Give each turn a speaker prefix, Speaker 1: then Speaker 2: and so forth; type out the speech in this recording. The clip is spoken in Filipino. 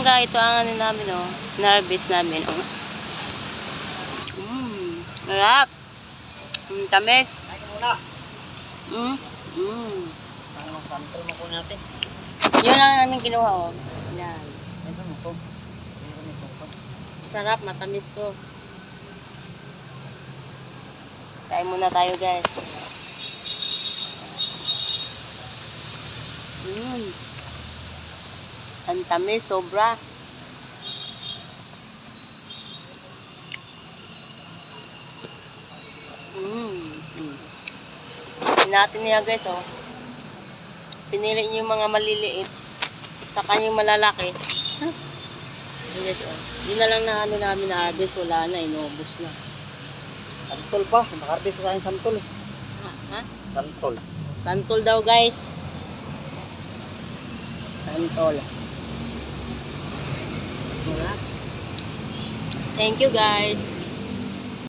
Speaker 1: mangga. Ito ang ano namin, oh. Narvest namin, oh. Sarap. Tamis.
Speaker 2: Ay, muna. Ano, sample mo po natin.
Speaker 1: Yun lang namin kinuha, oh. Yan.
Speaker 2: Ito mo po.
Speaker 1: Sarap, matamis to. Kain muna tayo, guys. Ang tamis, sobra. Natin niya, guys, oh. Pinili niyo yung mga maliliit. Saka yung malalaki. Guys, oh. Yun na lang na ano namin na harvest. Wala na, inubos na.
Speaker 2: Santol pa. Nakarbis ko tayong santol.
Speaker 1: Ha?
Speaker 2: Santol.
Speaker 1: Santol daw, guys. Santol. Thank you, guys.